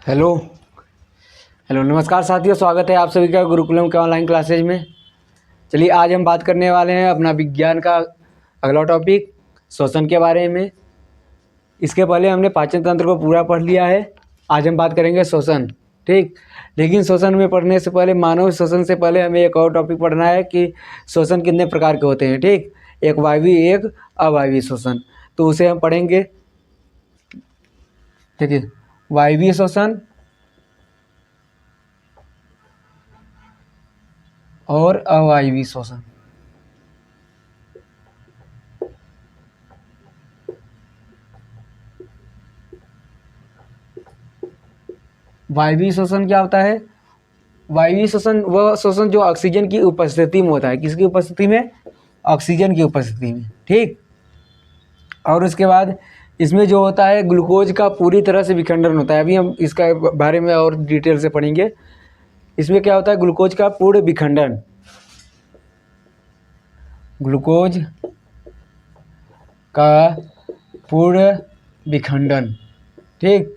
Hello hello नमस्कार साथियों, स्वागत है आप सभी का गुरुकुलम के ऑनलाइन क्लासेज में। चलिए आज हम बात करने वाले हैं अपना विज्ञान का अगला टॉपिक श्वसन के बारे में। इसके पहले हमने पाचन तंत्र को पूरा पढ़ लिया है। आज हम बात करेंगे श्वसन, ठीक। लेकिन श्वसन में पढ़ने से पहले, मानव श्वसन से पहले हमें एक और टॉपिक पढ़ना है कि श्वसन कितने प्रकार के होते हैं, ठीक। एक वायवीय, एक अवायवीय श्वसन, तो उसे हम पढ़ेंगे। देखिए, वायवीय श्वसन और अवायवीय श्वसन। वायवीय श्वसन क्या होता है? वायवीय श्वसन वह श्वसन जो ऑक्सीजन की उपस्थिति में होता है। किसकी उपस्थिति में? ऑक्सीजन की उपस्थिति में, ठीक। और उसके बाद इसमें जो होता है ग्लूकोज का पूरी तरह से विखंडन होता है। अभी हम इसका बारे में और डिटेल से पढ़ेंगे। इसमें क्या होता है? ग्लूकोज का पूर्ण विखंडन, ग्लूकोज का पूर्ण विखंडन, ठीक।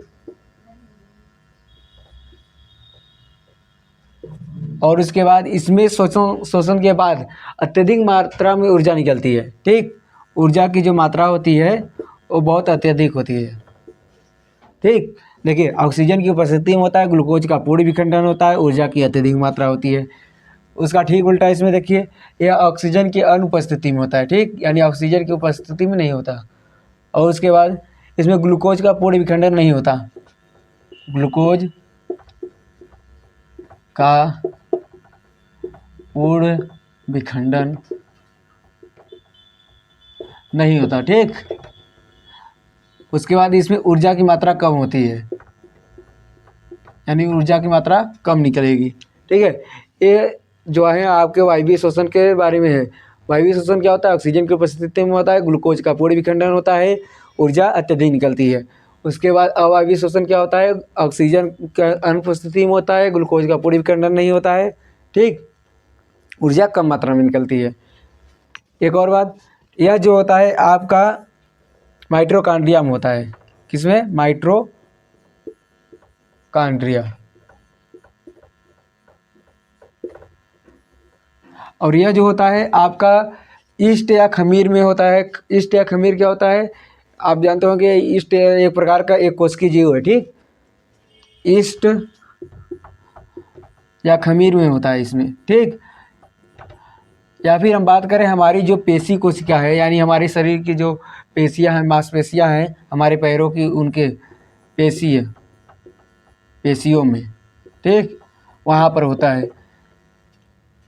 और उसके बाद इसमें शोषण के बाद अत्यधिक मात्रा में ऊर्जा निकलती है, ठीक। ऊर्जा की जो मात्रा होती है वो बहुत अत्यधिक होती है, ठीक। देखिए, ऑक्सीजन की उपस्थिति में होता है, ग्लूकोज का पूर्ण विखंडन होता है, ऊर्जा की अत्यधिक मात्रा होती है। उसका ठीक उल्टा इसमें देखिए, यह ऑक्सीजन की अनुपस्थिति में होता है, ठीक, यानी ऑक्सीजन की उपस्थिति में नहीं होता। और उसके बाद इसमें ग्लूकोज का पूर्ण विखंडन नहीं होता, ग्लूकोज का पूर्ण विखंडन नहीं होता, ठीक। उसके बाद इसमें ऊर्जा की मात्रा कम होती है, यानी ऊर्जा की मात्रा कम निकलेगी, ठीक है। ये जो है आपके वायवीय श्वसन के बारे में है। वायवीय श्वसन क्या होता है? ऑक्सीजन की उपस्थिति में होता है, ग्लूकोज का पूर्ण विखंडन होता है, ऊर्जा अत्यधिक निकलती है। उसके बाद अवायवीय श्वसन क्या होता है? ऑक्सीजन के अनुपस्थिति में होता है, ग्लूकोज का पूर्ण विखंडन नहीं होता है, ठीक, ऊर्जा कम मात्रा में निकलती है। एक और बात, यह जो होता है आपका माइटोकॉन्ड्रिया में होता है। किसमें? माइटोकॉन्ड्रिया। और यह जो होता है आपका ईस्ट या खमीर में होता है। ईस्ट या खमीर क्या होता है? आप जानते होंगे, ईस्ट एक प्रकार का एक कोशिकीय जीव है, ठीक। ईस्ट या खमीर में होता है इसमें, ठीक। या फिर हम बात करें हमारी जो पेशी कोशिका है, यानी हमारे शरीर की जो पेशियां हैं, मांसपेशियां हैं, हमारे पैरों की, उनके पेशियों में, ठीक, वहाँ पर होता है।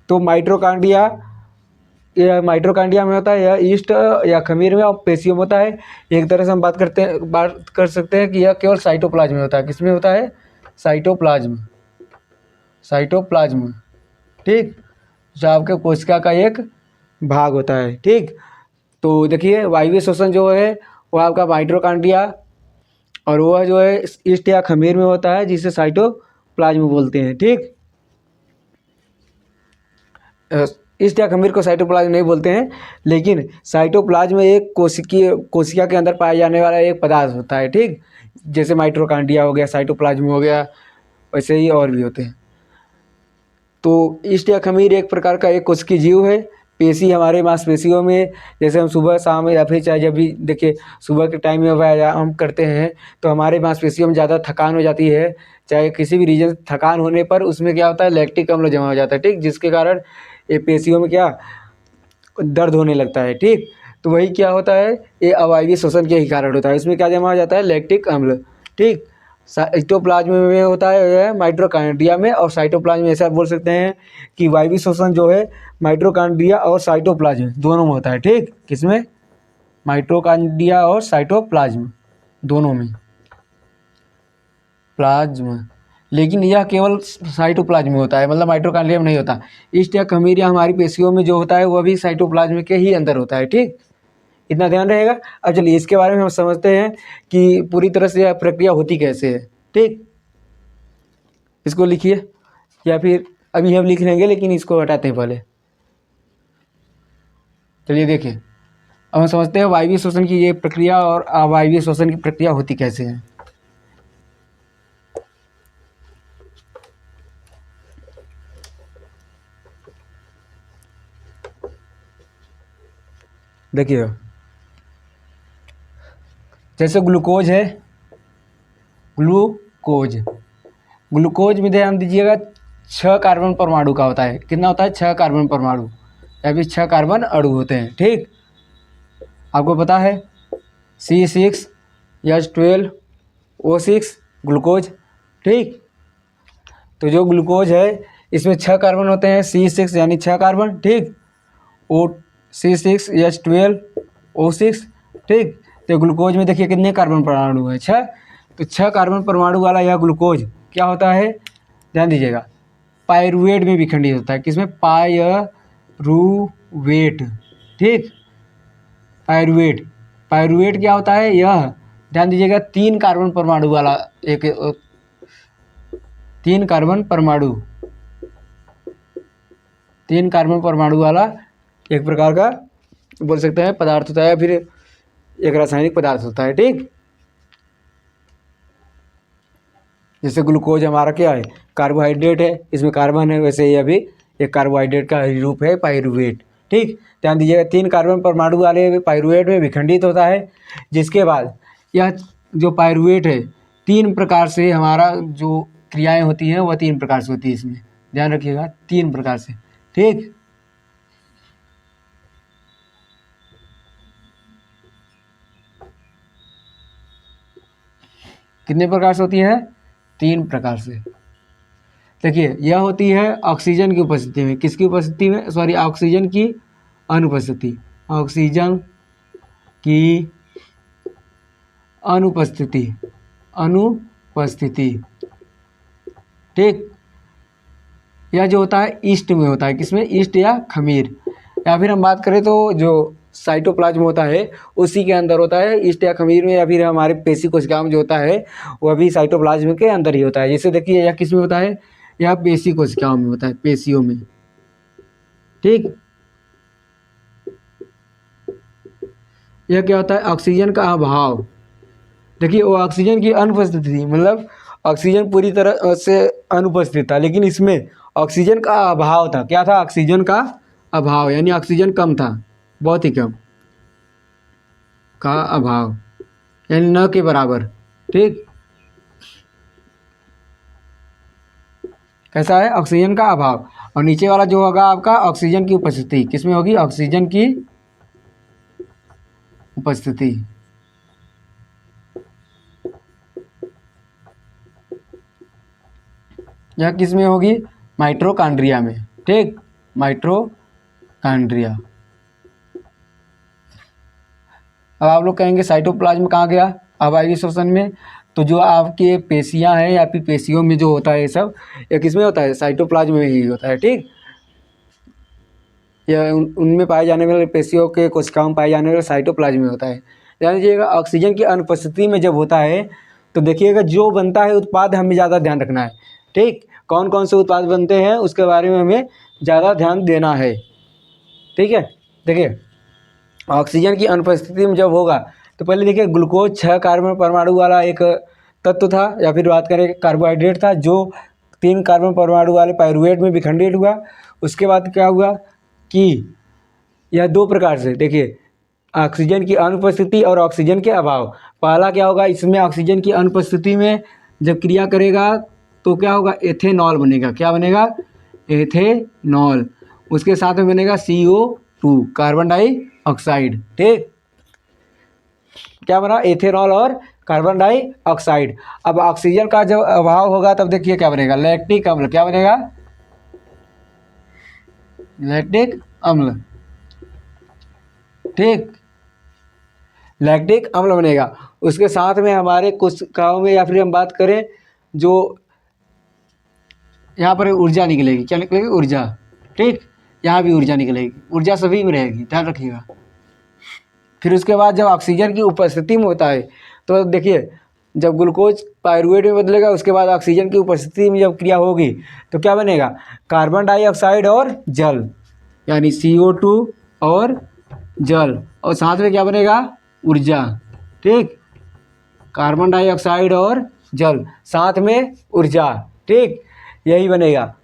तो माइटोकॉन्ड्रिया, यह माइटोकॉन्ड्रिया में होता है, यह ईस्ट या खमीर में और पेशियों में होता है। एक तरह से हम बात कर सकते हैं कि यह केवल साइटोप्लाज्म में होता है। किसमें होता है? साइटोप्लाज्म, साइटोप्लाज्म, ठीक, जो आपके कोशिका का एक भाग होता है, ठीक। तो देखिए, वायवीय श्वसन जो है वो आपका माइटोकॉन्ड्रिया, और वह जो है ईस्ट या खमीर में होता है, जिसे साइटोप्लाज्म बोलते हैं, ठीक। ईस्ट या खमीर को साइटोप्लाज्म नहीं बोलते हैं, लेकिन साइटोप्लाज्म एक कोशिका के अंदर पाया जाने वाला एक पदार्थ होता है, ठीक। जैसे माइटोकॉन्ड्रिया हो गया, साइटोप्लाज्म हो गया, वैसे ही और भी होते हैं। तो ईस्ट या खमीर एक प्रकार का एक कोशिकीय जीव है। पेशी हमारे मांसपेशियों में, जैसे हम सुबह शाम या फिर चाहे जब भी, देखिए सुबह के टाइम में व्यायाम करते हैं तो हमारे मांसपेशियों में ज़्यादा थकान हो जाती है। चाहे किसी भी रीजन थकान होने पर उसमें क्या होता है? लैक्टिक अम्ल जमा हो जाता है, ठीक, जिसके कारण ये पेशियों में क्या दर्द होने लगता है, ठीक। तो वही क्या होता है? ये अवायवीय श्वसन के ही कारण होता है। इसमें क्या जमा हो जाता है? लैक्टिक अम्ल, ठीक। साइटोप्लाज्म में होता है माइटोकॉन्ड्रिया में, और साइटोप्लाज्म में ऐसा बोल सकते हैं कि वायवीय श्वसन जो है माइटोकॉन्ड्रिया और साइटोप्लाज्म दोनों में होता है, ठीक। किसमें? माइटोकॉन्ड्रिया और साइटोप्लाज्म दोनों में, प्लाज्म। लेकिन यह केवल साइटोप्लाज्म में होता है, मतलब माइटोकॉन्ड्रिया में नहीं होता। ईस्ट या खमीर या हमारी पेशियों में जो होता है वह भी साइटोप्लाज्म के ही अंदर होता है, ठीक। इतना ध्यान रहेगा। अब चलिए इसके बारे में हम समझते हैं कि पूरी तरह से यह प्रक्रिया होती कैसे है, ठीक। इसको लिखिए, या फिर अभी हम लिख लेंगे, लेकिन इसको हटाते हैं पहले। चलिए देखिए, अब हम समझते हैं वायवीय श्वसन की ये प्रक्रिया और अवायवीय श्वसन की प्रक्रिया होती कैसे है। देखिए जैसे ग्लूकोज है, ग्लूकोज ग्लूकोज में ध्यान दीजिएगा 6 कार्बन परमाणु का होता है। कितना होता है? 6 कार्बन परमाणु या फिर 6 कार्बन अणु होते हैं। ठीक, आपको पता है C6H12O6 ग्लूकोज। ठीक, तो जो ग्लूकोज है इसमें 6 कार्बन होते हैं, C6 यानी 6 कार्बन। ठीक, ओ C6H12O6। ठीक, तो ग्लूकोज में देखिए कितने कार्बन परमाणु हैं? 6। तो 6 कार्बन परमाणु वाला यह ग्लूकोज क्या होता है? ध्यान दीजिएगा, पायरुवेट में विखंडित होता है। किसमें? पायरुवेट। ठीक, पायरुवेट। पायरुवेट क्या होता है? यह ध्यान दीजिएगा 3 कार्बन परमाणु वाला एक 3 कार्बन परमाणु वाला एक प्रकार का बोल सकते हैं पदार्थ होता है, या फिर एक रासायनिक पदार्थ होता है। ठीक, जैसे ग्लूकोज हमारा क्या है? कार्बोहाइड्रेट है, इसमें कार्बन है, वैसे यह भी एक कार्बोहाइड्रेट का रूप है, पायरुवेट। ठीक, ध्यान दीजिएगा 3 कार्बन परमाणु वाले पायरुवेट में विखंडित होता है, जिसके बाद यह जो पायरुवेट है 3 प्रकार से हमारा जो क्रियाएं होती हैं वह 3 प्रकार से होती है। इसमें ध्यान रखिएगा 3 प्रकार से। ठीक, कितने प्रकार से होती है? 3 प्रकार से। देखिए यह होती है ऑक्सीजन की उपस्थिति में। किसकी उपस्थिति में? सॉरी, ऑक्सीजन की अनुपस्थिति। ऑक्सीजन की अनुपस्थिति। ठीक, यह जो होता है ईस्ट में होता है। किसमें? ईस्ट या खमीर, या फिर हम बात करें तो जो साइटोप्लाज्म होता है उसी के अंदर होता है, ईस्ट या खमीर में, या फिर हमारे पेशी कोशिकाओं में जो होता है वह भी साइटोप्लाज्म के अंदर ही होता है। जैसे देखिए यह किस में होता है? यह पेशी कोशिकाओं में होता है, पेशियों में। ठीक, यह क्या होता है? ऑक्सीजन का अभाव। देखिए वो ऑक्सीजन की अनुपस्थिति थी, मतलब ऑक्सीजन पूरी तरह से अनुपस्थित था, लेकिन इसमें ऑक्सीजन का अभाव था। क्या था? ऑक्सीजन का अभाव, यानी ऑक्सीजन कम था, बहुत ही कम का अभाव, यानी न के बराबर। ठीक, कैसा है? ऑक्सीजन का अभाव। और नीचे वाला जो होगा आपका ऑक्सीजन की उपस्थिति। किसमें होगी? ऑक्सीजन की उपस्थिति। यह किस में होगी? माइटोकॉन्ड्रिया में। ठीक, माइटोकॉन्ड्रिया। अब आप लोग कहेंगे साइटोप्लाज्म कहाँ गया? अब आएगी श्वसन में। तो जो आपके पेशियां हैं या फिर पेशियों में जो होता है ये सब, ये किसमें होता है? साइटोप्लाज्म में ही होता है। ठीक, यह उनमें पाए जाने वाले पेशियों के कोशिकाओं में पाए जाने वाले साइटोप्लाज्म में होता है। ध्यान दीजिएगा ऑक्सीजन की अनुपस्थिति में जब होता है तो देखिएगा जो बनता है उत्पाद हमें ज़्यादा ध्यान रखना है। ठीक, कौन कौन से उत्पाद बनते हैं उसके बारे में हमें ज़्यादा ध्यान देना है। ठीक है, देखिए ऑक्सीजन की अनुपस्थिति में जब होगा तो पहले देखिए ग्लूकोज 6 कार्बन परमाणु वाला एक तत्व था, या फिर बात करें कार्बोहाइड्रेट था, जो 3 कार्बन परमाणु वाले पायरुवेट में विखंडित हुआ। उसके बाद क्या हुआ कि यह 2 प्रकार से, देखिए ऑक्सीजन की अनुपस्थिति और ऑक्सीजन के अभाव। पहला क्या होगा? इसमें ऑक्सीजन की अनुपस्थिति में जब क्रिया करेगा तो क्या होगा? एथेनॉल बनेगा। क्या बनेगा? एथेनॉल। उसके साथ में बनेगा CO2, कार्बन डाइऑक्साइड। ठीक, क्या बना? एथेनॉल और कार्बन डाइऑक्साइड। अब ऑक्सीजन का जब अभाव होगा तब देखिए क्या बनेगा? लैक्टिक अम्ल। क्या बनेगा? लैक्टिक अम्ल। ठीक, लैक्टिक अम्ल बनेगा। उसके साथ में हमारे कोशिकाओं में, या फिर हम बात करें जो यहाँ पर ऊर्जा निकलेगी। क्या निकलेगी? ऊर्जा। ठीक, यहाँ भी ऊर्जा निकलेगी। ऊर्जा सभी में रहेगी, ध्यान रखिएगा। फिर उसके बाद जब ऑक्सीजन की उपस्थिति में होता है तो देखिए जब ग्लूकोज पायरुवेट में बदलेगा, उसके बाद ऑक्सीजन की उपस्थिति में जब क्रिया होगी तो क्या बनेगा? कार्बन डाइऑक्साइड और जल, यानी CO2 और जल, और साथ में क्या बनेगा? ऊर्जा। ठीक, कार्बन डाइऑक्साइड और जल, साथ में ऊर्जा। ठीक, यही बनेगा।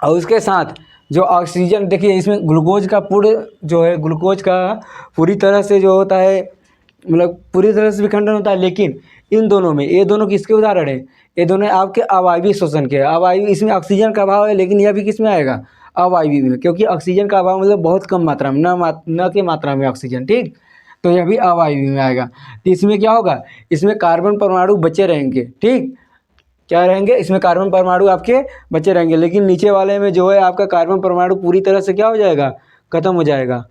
और उसके साथ जो ऑक्सीजन, देखिए इसमें ग्लूकोज का पूर्ण जो है, ग्लूकोज का पूरी तरह से जो होता है, मतलब पूरी तरह से विखंडन होता है, लेकिन इन दोनों में, ये दोनों किसके उदाहरण है? ये दोनों आपके अवायवीय श्वसन के। अवायवीय, इसमें ऑक्सीजन का अभाव है, लेकिन यह भी किस में आएगा? अवायवीय में, क्योंकि ऑक्सीजन का अभाव मतलब बहुत कम मात्रा में, न की मात्रा में ऑक्सीजन, ठीक। तो यह भी अवायवीय में आएगा। तो इसमें क्या होगा? इसमें कार्बन परमाणु बचे रहेंगे, ठीक। क्या रहेंगे? इसमें कार्बन परमाणु आपके बचे रहेंगे, लेकिन नीचे वाले में जो है आपका कार्बन परमाणु पूरी तरह से क्या हो जाएगा? खत्म हो जाएगा।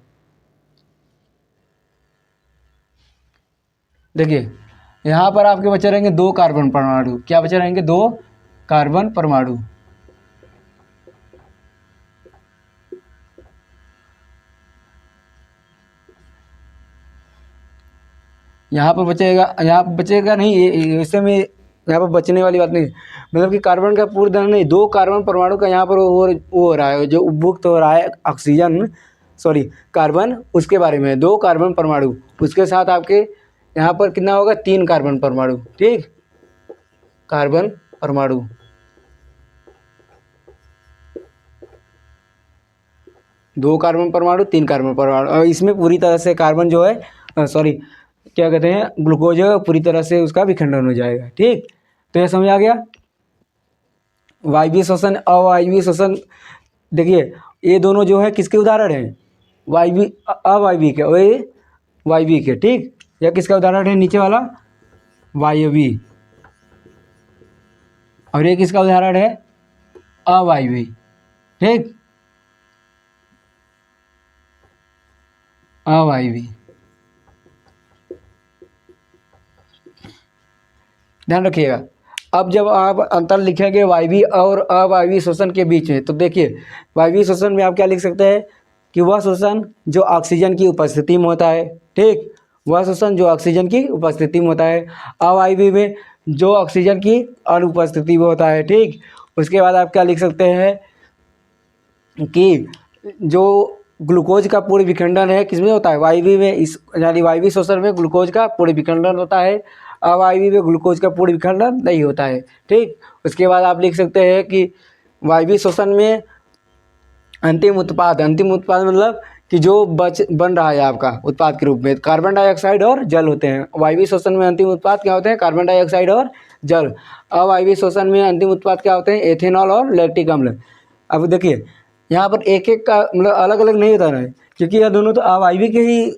देखिए यहाँ पर आपके बचे रहेंगे 2 कार्बन परमाणु। क्या बचे रहेंगे? 2 कार्बन परमाणु। यहाँ पर बचेगा, यहाँ पर बचेगा नहीं, ये इससे में यहाँ पर बचने वाली बात नहीं, मतलब कि कार्बन का पूर्ण दहन नहीं, 2 कार्बन परमाणु का यहाँ पर वो हो रहा है, जो उपभुक्त हो रहा है ऑक्सीजन, सॉरी कार्बन, उसके बारे में 2 कार्बन परमाणु। उसके साथ आपके यहाँ पर कितना होगा? 3 कार्बन परमाणु, ठीक। कार्बन परमाणु, 2 कार्बन परमाणु, 3 कार्बन परमाणु, और इसमें पूरी तरह से कार्बन जो है, सॉरी क्या कहते हैं, ग्लूकोज पूरी तरह से उसका विखंडन हो जाएगा, ठीक। तो ये समझ आ गया। वायवीय श्वसन, अवायवीय श्वसन, देखिए ये दोनों जो है किसके उदाहरण हैं? वायवीय, अवायवीय के, और ये वायवीय के, ठीक। यह किसका उदाहरण है? नीचे वाला वायवीय, और ये किसका उदाहरण है? अवायवीय, ठीक। अवायवीय, ध्यान रखिएगा। अब जब आप अंतर लिखेंगे वायवीय और अवायवीय श्वसन के बीच में, तो देखिए वायवीय श्वसन में आप क्या लिख सकते हैं कि वह श्वसन जो ऑक्सीजन की उपस्थिति में होता है, ठीक। वह श्वसन जो ऑक्सीजन की उपस्थिति में होता है। अवायवीय में जो ऑक्सीजन की अनुपस्थिति में होता है, ठीक। उसके बाद आप क्या लिख सकते हैं कि जो ग्लूकोज का पूर्ण विखंडन है किसमें होता है? वायवीय में। इस यानी वायवीय श्वसन में ग्लूकोज का पूर्ण विखंडन होता है, अवायवीय में ग्लूकोज का पूर्ण विखंडन नहीं होता है, ठीक। उसके बाद आप लिख सकते हैं कि वायवीय श्वसन में अंतिम उत्पाद, अंतिम उत्पाद मतलब कि जो बन रहा है आपका उत्पाद के रूप में, कार्बन डाइऑक्साइड और जल होते हैं। वायवीय श्वसन में अंतिम उत्पाद क्या होते हैं? कार्बन डाइऑक्साइड और जल। अवायवीय श्वसन में अंतिम उत्पाद क्या होते हैं? एथेनॉल और लैक्टिक अम्ल। अब देखिए यहाँ पर एक एक का मतलब अलग अलग नहीं होता है, क्योंकि यह दोनों तो अवायवीय के ही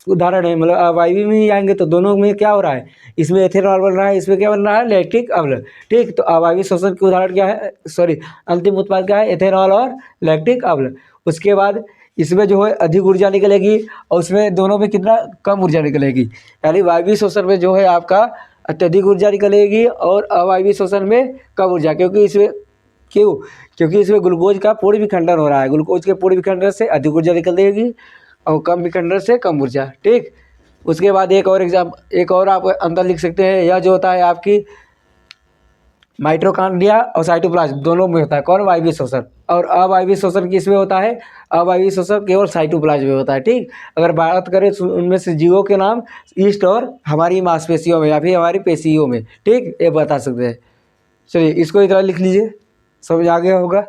उदाहरण है, मतलब अवायवीय में ही आएंगे, तो दोनों में क्या हो रहा है? इसमें एथेनॉल बन रहा है, इसमें क्या बन रहा है? लैक्टिक अम्ल, ठीक। तो अवायवीय श्वसन के उदाहरण क्या है? सॉरी, अंतिम उत्पाद क्या है? एथेनॉल और लैक्टिक अम्ल। उसके बाद इसमें जो है अधिक ऊर्जा निकलेगी, और उसमें दोनों में कितना कम ऊर्जा निकलेगी। यानी वायवीय श्वसन में जो है आपका अत्यधिक ऊर्जा निकलेगी, और अवायवीय श्वसन में कम ऊर्जा, क्योंकि इसमें क्यों? क्योंकि इसमें ग्लूकोज का पूर्ण विखंडन हो रहा है। ग्लूकोज के पूर्ण विखंडन से अधिक ऊर्जा निकलेगी, और कम विखंडन से कम ऊर्जा, ठीक। उसके बाद एक और आप अंतर लिख सकते हैं, यह जो होता है आपकी माइटोकॉन्ड्रिया और साइटोप्लाज्म दोनों में होता है। कौन? वायवीय श्वसन। और अवायवीय श्वसन किसमें होता है? अवायवीय श्वसन केवल साइटोप्लाज्म में होता है, ठीक। अगर बात करें उनमें से जीवों के नाम, ईस्ट और हमारी मांसपेशियों में या फिर हमारी पेशियों में, ठीक, ये बता सकते हैं। चलिए इसको इतना लिख लीजिए, समझ आ गया होगा।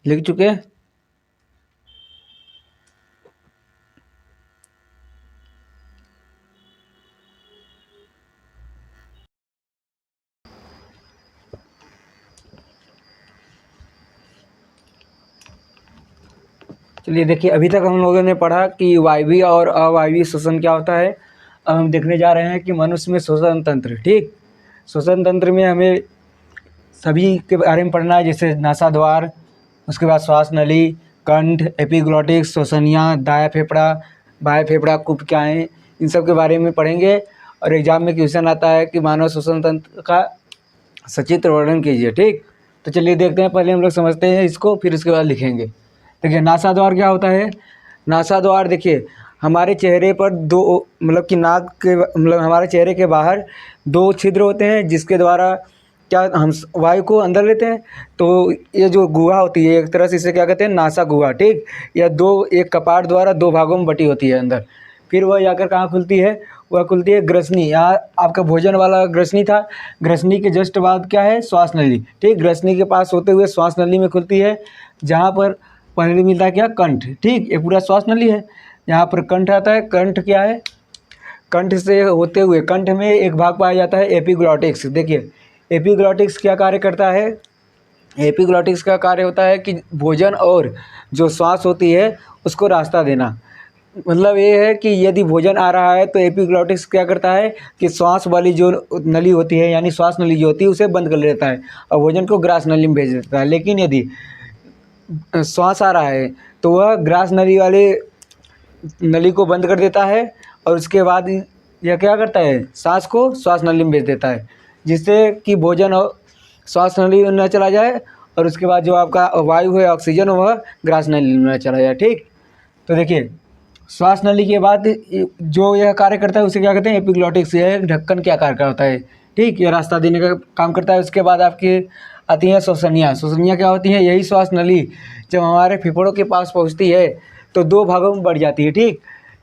लिख चुके हैं? चलिए देखिए, अभी तक हम लोगों ने पढ़ा कि वायवीय और अवायवीय श्वसन क्या होता है। अब हम देखने जा रहे हैं कि मनुष्य में श्वसन तंत्र। ठीक, श्वसन तंत्र में हमें सभी के बारे में पढ़ना है, जैसे नासाद्वार, उसके बाद श्वास नली, कंठ, एपिग्लॉटिक्स, श्वसनिया, दाया फेफड़ा, बाया फेफड़ा, कुपिकाएँ, इन सब के बारे में पढ़ेंगे। और एग्जाम में क्वेश्चन आता है कि मानव श्वसन तंत्र का सचित्र वर्णन कीजिए। ठीक, तो चलिए देखते हैं, पहले हम लोग समझते हैं इसको, फिर उसके बाद लिखेंगे। देखिए नासाद्वार क्या होता है। नासाद्वार देखिए, हमारे चेहरे पर दो, मतलब कि नाक के, मतलब हमारे चेहरे के बाहर दो छिद्र होते हैं, जिसके द्वारा क्या हम वायु को अंदर लेते हैं। तो ये जो गुहा होती है, एक तरह से इसे क्या कहते हैं, नासा गुहा। ठीक, यह दो, एक कपाट द्वारा दो भागों में बटी होती है अंदर। फिर वह जाकर कहाँ खुलती है, वह खुलती है ग्रसनी। यहाँ आपका भोजन वाला ग्रसनी था, ग्रसनी के जस्ट बाद क्या है, श्वास नली। ठीक, ग्रसनी के पास होते हुए श्वास नली में खुलती है, जहाँ पर पहले मिलता है क्या, कंठ। ठीक, ये पूरा श्वास नली है, यहाँ पर कंठ आता है। कंठ क्या है, कंठ से होते हुए कंठ में एक भाग पाया जाता है एपिग्लॉटिक्स। देखिए एपिग्लॉटिक्स क्या कार्य करता है। एपिग्लॉटिक्स का कार्य होता है कि भोजन और जो श्वास होती है उसको रास्ता देना। मतलब ये है कि यदि भोजन आ रहा है तो एपिग्लॉटिक्स क्या करता है कि श्वास वाली जो नली होती है, यानी श्वास नली जो होती है, उसे बंद कर देता है और भोजन को ग्रास नली में भेज देता है। लेकिन यदि श्वास आ रहा है तो वह ग्रास नली वाले नली को बंद कर देता है, और उसके बाद यह क्या करता है, सांस को श्वास नली में भेज देता है, जिससे कि भोजन और श्वास नली में न चला जाए, और उसके बाद जो आपका वायु है, ऑक्सीजन, वह ग्रास नली में न चला जाए। ठीक, तो देखिए श्वास नली के बाद जो यह कार्य करता है उसे क्या कहते हैं, एपिग्लॉटिक्स। यह एक ढक्कन के आकार का होता है। ठीक, यह रास्ता देने का काम करता है। उसके बाद आपकी आती हैं श्वसनियाँ। श्वसनियाँ क्या होती हैं, यही श्वास नली जब हमारे फेफड़ों के पास पहुँचती है तो दो भागों में बढ़ जाती है। ठीक,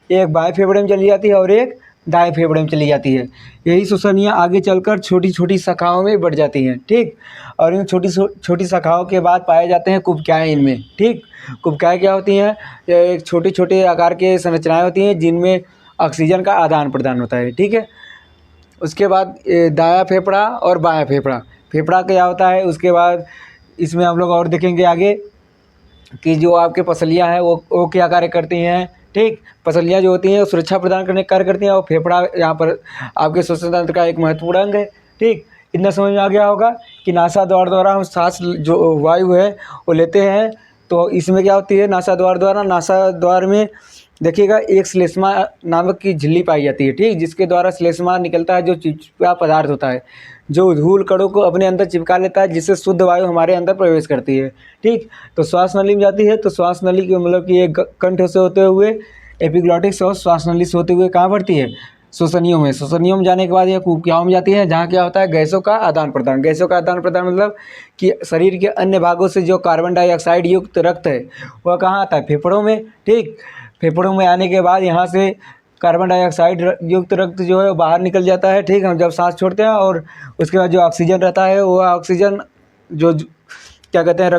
एक बाएं फेफड़े में चली जाती है और एक दाएं फेफड़े में चली जाती है। यही श्वसनियाँ आगे चलकर छोटी छोटी शाखाओं में बढ़ जाती हैं। ठीक, और इन छोटी छोटी शाखाओं के बाद पाए जाते हैं कुपिकाएँ इनमें। ठीक, कुपिकाएँ क्या होती हैं, यह एक छोटे छोटे आकार के संरचनाएँ होती हैं जिनमें ऑक्सीजन का आदान प्रदान होता है। ठीक है, उसके बाद दायां फेफड़ा और बायां फेफड़ा। फेफड़ा क्या होता है, उसके बाद इसमें हम लोग और देखेंगे आगे कि जो आपके पसलियाँ हैं वो क्या कार्य करती हैं। ठीक, पसलियाँ जो होती हैं वो सुरक्षा प्रदान करने का कार्य करती हैं, और फेफड़ा यहाँ पर आपके श्वसन तंत्र का एक महत्वपूर्ण अंग है। ठीक, इतना समझ में आ गया होगा कि नासाद्वार द्वारा हम सांस जो वायु है वो लेते हैं। तो इसमें क्या होती है, नासाद्वार में देखिएगा एक श्लेष्मा नामक की झिल्ली पाई जाती है। ठीक, जिसके द्वारा श्लेष्मा निकलता है, जो चिपचिपा पदार्थ होता है, जो धूल कणों को अपने अंदर चिपका लेता है, जिससे शुद्ध वायु हमारे अंदर प्रवेश करती है। ठीक, तो श्वास नली में जाती है, तो श्वास नली के मतलब कि एक कंठ से होते हुए एपिग्लॉटिक्स और श्वास नली से होते हुए कहाँ बढ़ती है, श्वसनियों में। श्वसनियों में जाने के बाद यह कुपिकाओं में जाती है, जहाँ क्या होता है, गैसों का आदान प्रदान। गैसों का आदान प्रदान मतलब कि शरीर के अन्य भागों से जो कार्बन डाइऑक्साइड युक्त रक्त है वह कहाँ आता है, फेफड़ों में। ठीक, फेफड़ों में आने के बाद यहाँ से कार्बन डाइऑक्साइड युक्त रक्त जो है वो बाहर निकल जाता है। ठीक, हम जब सांस छोड़ते हैं, और उसके बाद जो ऑक्सीजन रहता है वो ऑक्सीजन जो क्या कहते हैं,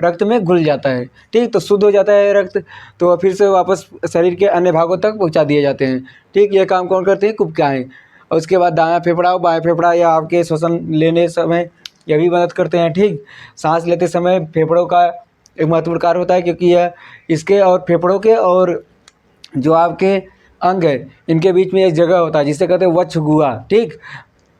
रक्त में घुल जाता है। ठीक, तो शुद्ध हो जाता है रक्त, तो फिर से वापस शरीर के अन्य भागों तक पहुंचा दिए जाते हैं। ठीक, ये काम कौन करते हैं, कुपिकाएँ। और उसके बाद दायां फेफड़ा और बायां फेफड़ा या आपके श्वसन लेने समय यह भी मदद करते हैं। ठीक, सांस लेते समय फेफड़ों का एक महत्वपूर्ण कार्य होता है, क्योंकि यह इसके और फेफड़ों के और जो आपके अंग है इनके बीच में एक जगह होता है जिसे कहते हैं वक्ष गुहा। ठीक,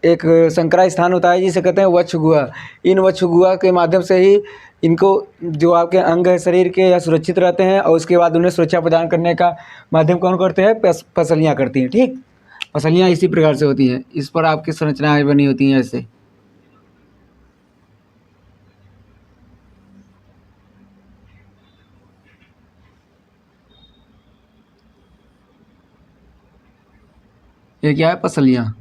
एक संकरा स्थान होता है जिसे कहते हैं वक्ष गुहा। इन वक्ष गुहा के माध्यम से ही इनको जो आपके अंग है शरीर के या सुरक्षित रहते हैं, और उसके बाद उन्हें सुरक्षा प्रदान करने का माध्यम कौन करते हैं, पसलियाँ करती हैं। ठीक, पसलियाँ इसी प्रकार से होती हैं, इस पर आपकी संरचनाएँ बनी होती हैं ऐसे। ये क्या है, पसलियाँ।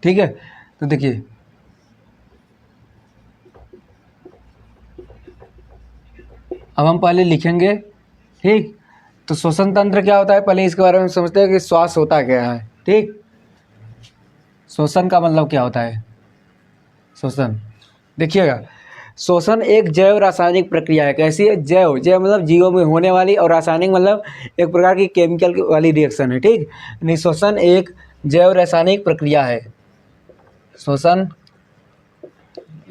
ठीक है, तो देखिए अब हम पहले लिखेंगे। ठीक, तो श्वसन तंत्र क्या होता है, पहले इसके बारे में समझते हैं कि श्वास होता क्या है। ठीक, श्वसन का मतलब क्या होता है, श्वसन देखिएगा, श्वसन एक जैव रासायनिक प्रक्रिया है। कैसी है? जैव, जैव मतलब जीवों में होने वाली, और रासायनिक मतलब एक प्रकार की केमिकल वाली रिएक्शन है, ठीक। यानी श्वसन एक जैव रासायनिक प्रक्रिया है। श्वसन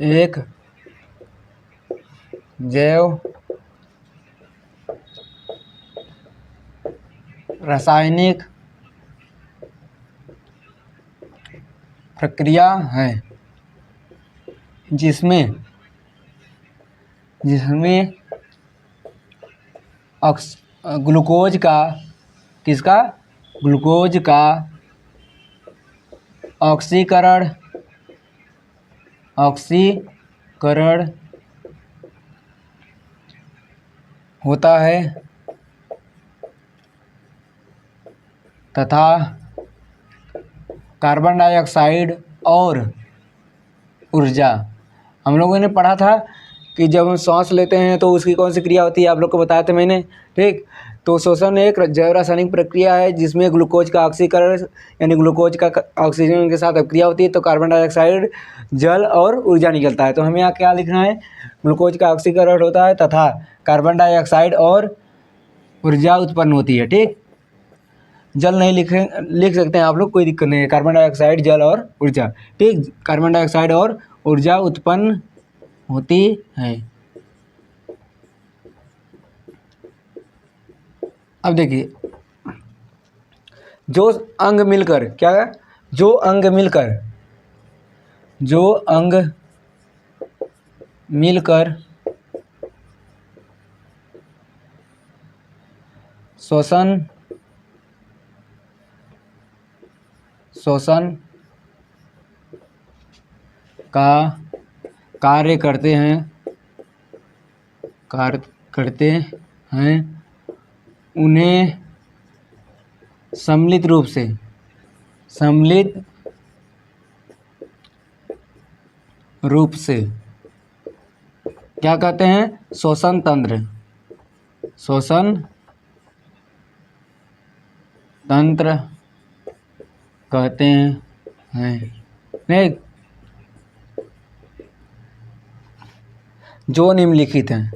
एक जैव रासायनिक प्रक्रिया है जिसमें ग्लूकोज का, किसका? ग्लूकोज का ऑक्सीकरण होता है तथा कार्बन डाइऑक्साइड और ऊर्जा। हम लोगों ने पढ़ा था कि जब हम सांस लेते हैं तो उसकी कौन सी क्रिया होती है, आप लोग को बताया था मैंने, ठीक। तो श्वसन एक जैव रासायनिक प्रक्रिया है जिसमें ग्लूकोज का ऑक्सीकरण, यानी ग्लूकोज का ऑक्सीजन के साथ अभिक्रिया होती है तो कार्बन डाइऑक्साइड, जल और ऊर्जा निकलता है। तो हमें यहाँ क्या लिखना है? ग्लूकोज का ऑक्सीकरण होता है तथा कार्बन डाइऑक्साइड और ऊर्जा उत्पन्न होती है, ठीक। जल नहीं लिख सकते हैं आप लोग, कोई दिक्कत नहीं है। कार्बन डाइऑक्साइड, जल और ऊर्जा, ठीक। कार्बन डाइऑक्साइड और ऊर्जा उत्पन्न होती है। अब देखिए, जो अंग मिलकर श्वसन का कार्य करते हैं उन्हें सम्मिलित रूप से क्या कहते हैं? श्वसन तंत्र कहते हैं, ठीक। जो निम्नलिखित हैं,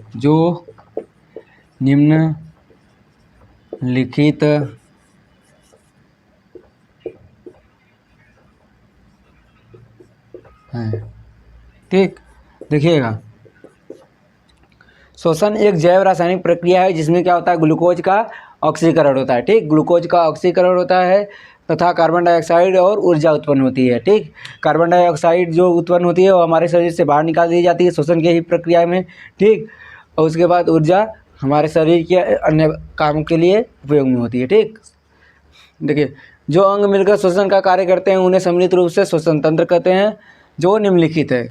ठीक। देखिएगा, श्वसन एक जैव रासायनिक प्रक्रिया है जिसमें क्या होता है? ग्लूकोज का ऑक्सीकरण होता है, ठीक। ग्लूकोज का ऑक्सीकरण होता है तथा कार्बन डाइऑक्साइड और ऊर्जा उत्पन्न होती है, ठीक। कार्बन डाइऑक्साइड जो उत्पन्न होती है वो हमारे शरीर से बाहर निकाल दी जाती है श्वसन के ही प्रक्रिया में, ठीक। और उसके बाद ऊर्जा हमारे शरीर के अन्य कामों के लिए उपयोग में होती है, ठीक। देखिए, जो अंग मिलकर श्वसन का कार्य करते हैं उन्हें सम्मिलित रूप से श्वसन तंत्र कहते हैं, जो निम्नलिखित है।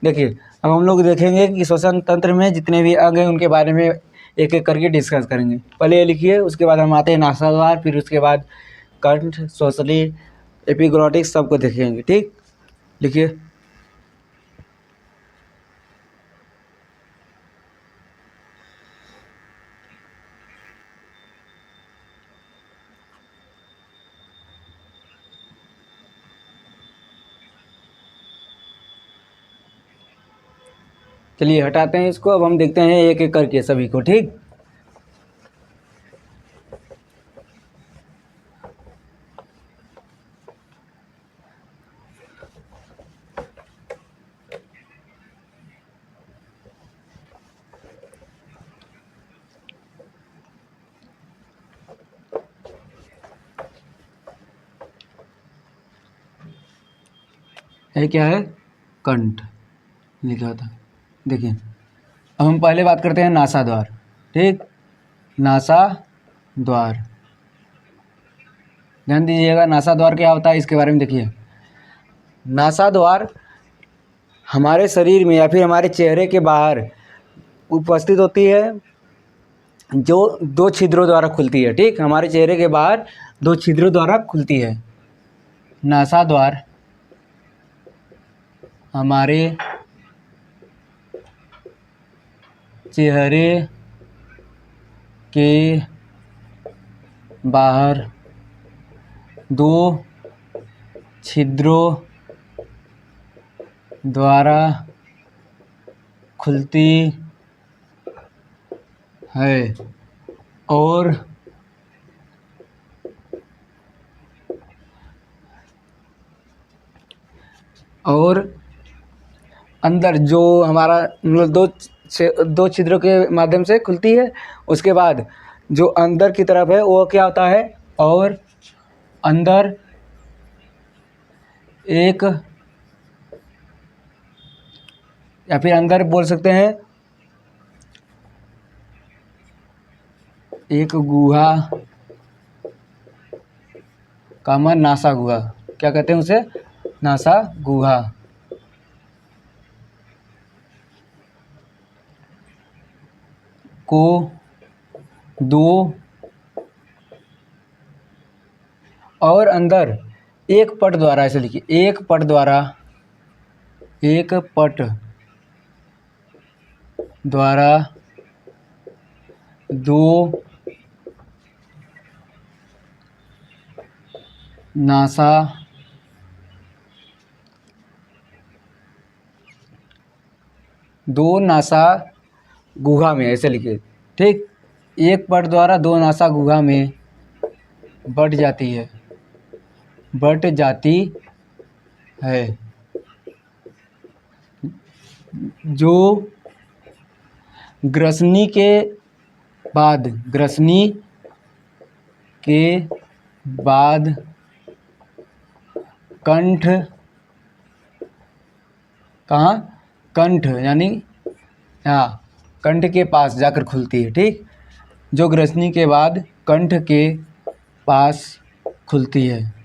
देखिए, अब हम लोग देखेंगे कि श्वसन तंत्र में जितने भी अंग हैं उनके बारे में एक एक करके डिस्कस करेंगे। पहले ये लिखिए, उसके बाद हम आते हैं नासाद्वार, फिर उसके बाद कंठ, श्वसनी, एपिग्लॉटिक्स सबको देखेंगे, ठीक। लिखिए, चलिए हटाते हैं इसको। अब हम देखते हैं एक एक करके सभी को, ठीक। ये क्या है? कंठ लिखा था। देखिए, अब हम पहले बात करते हैं नासाद्वार, ठीक। नासाद्वार, ध्यान दीजिएगा, नासाद्वार क्या होता है इसके बारे में देखिए। नासाद्वार हमारे शरीर में या फिर हमारे चेहरे के बाहर उपस्थित होती है, जो 2 छिद्रों द्वारा खुलती है, ठीक। हमारे चेहरे के बाहर 2 छिद्रों द्वारा खुलती है। नासाद्वार हमारे चेहरे के बाहर 2 छिद्रों द्वारा खुलती है और अंदर जो हमारा मतलब दो छिद्रों के माध्यम से खुलती है। उसके बाद जो अंदर की तरफ है वो क्या होता है, और अंदर एक, या फिर अंदर बोल सकते हैं एक गुहा, कामा नासा गुहा, क्या कहते हैं उसे, नासा गुहा, को दो और अंदर एक पट द्वारा, ऐसे लिखिए, एक पट द्वारा दो नासा गुहा में, ऐसे लिखिए, ठीक। एक पट द्वारा दो नासा गुहा में बट जाती है जो ग्रसनी के बाद कंठ, कहाँ, कंठ यानी यहाँ कंठ के पास जाकर खुलती है, ठीक। जो ग्रसनी के बाद कंठ के पास खुलती है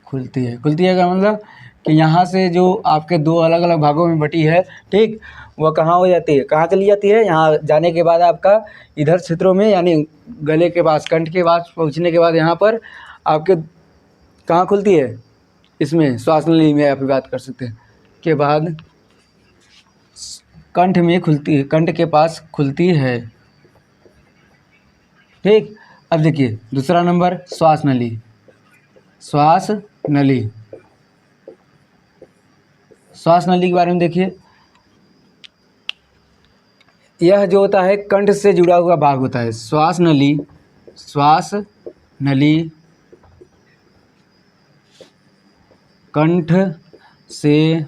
का मतलब कि यहाँ से जो आपके दो अलग अलग भागों में बटी है, ठीक, वह कहाँ हो जाती है, कहाँ चली जाती है, यहाँ जाने के बाद आपका इधर क्षेत्रों में, यानी गले के पास, कंठ के पास पहुँचने के बाद यहाँ पर आपके कहाँ खुलती है, इसमें श्वास नली में आप बात कर सकते हैं, के बाद कंठ में खुलती है, कंठ के पास खुलती है, ठीक। अब देखिए दूसरा नंबर, श्वास नली के बारे में देखिए। यह जो होता है कंठ से जुड़ा हुआ भाग होता है। श्वास नली कंठ से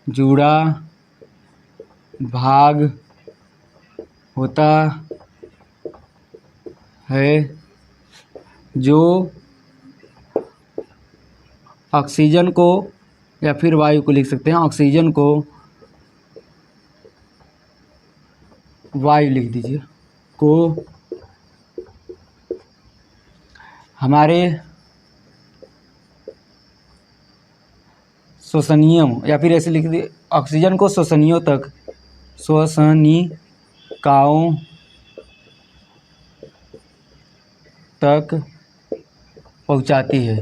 जुड़ा भाग होता है जो ऑक्सीजन को, या फिर वायु को लिख सकते हैं, ऑक्सीजन को, वायु लिख दीजिए, को हमारे श्वसनीयों, या फिर ऐसे लिख दिए, ऑक्सीजन को श्वसनीयों तक पहुंचाती है,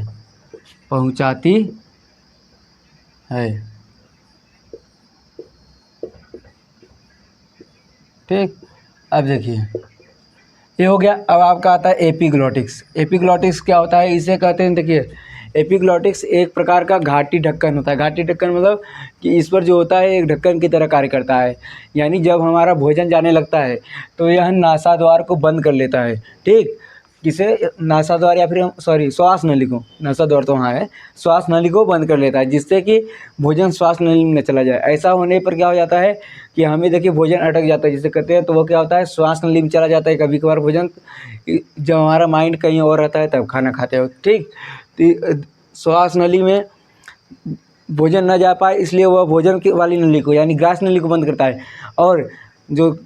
ठीक। अब देखिए ये हो गया। अब आपका आता है एपिग्लॉटिक्स क्या होता है, इसे कहते हैं, देखिए एपिग्लॉटिक्स एक प्रकार का घाटी ढक्कन होता है। घाटी ढक्कन मतलब कि इस पर जो होता है एक ढक्कन की तरह कार्य करता है, यानी जब हमारा भोजन जाने लगता है तो यह नासाद्वार को बंद कर लेता है, ठीक। किसे, नासाद्वार, या फिर सॉरी श्वास नली को, नासाद्वार तो वहाँ है, श्वास नली को बंद कर लेता है, जिससे कि भोजन श्वास नली में न चला जाए। ऐसा होने पर क्या हो जाता है कि हमें देखिए भोजन अटक जाता है, जिसे कहते हैं, तो वो क्या होता है, श्वास नली में चला जाता है कभी कभार भोजन, जब हमारा माइंड कहीं और रहता है तब खाना खाते हो, ठीक। तो श्वास नली में भोजन न जा पाए, इसलिए वह भोजन की वाली नली को, यानी ग्रास नली को बंद करता है, और जो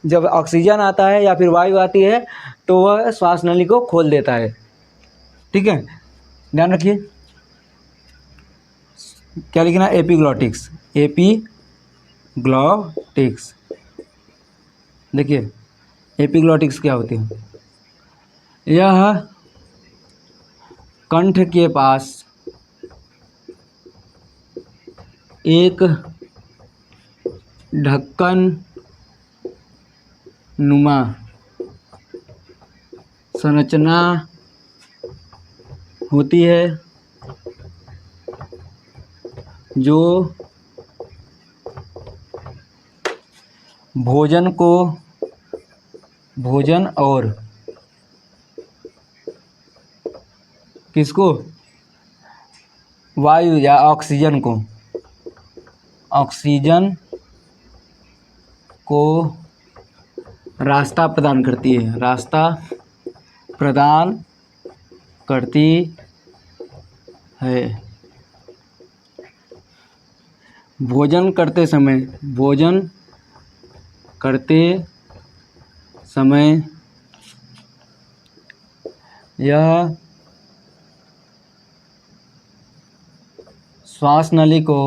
जब ऑक्सीजन आता है या फिर वायु आती है तो वह श्वास नली को खोल देता है, ठीक है। ध्यान रखिए क्या लिखना, एपिग्लॉटिक्स। देखिए एपिग्लॉटिक्स क्या होती है, यह कंठ के पास एक ढक्कन नुमा संरचना होती है जो भोजन को, भोजन और किसको, वायु या ऑक्सीजन को, ऑक्सीजन को रास्ता प्रदान करती है, रास्ता प्रदान करती है। भोजन करते समय, भोजन करते समय यह श्वास नली को,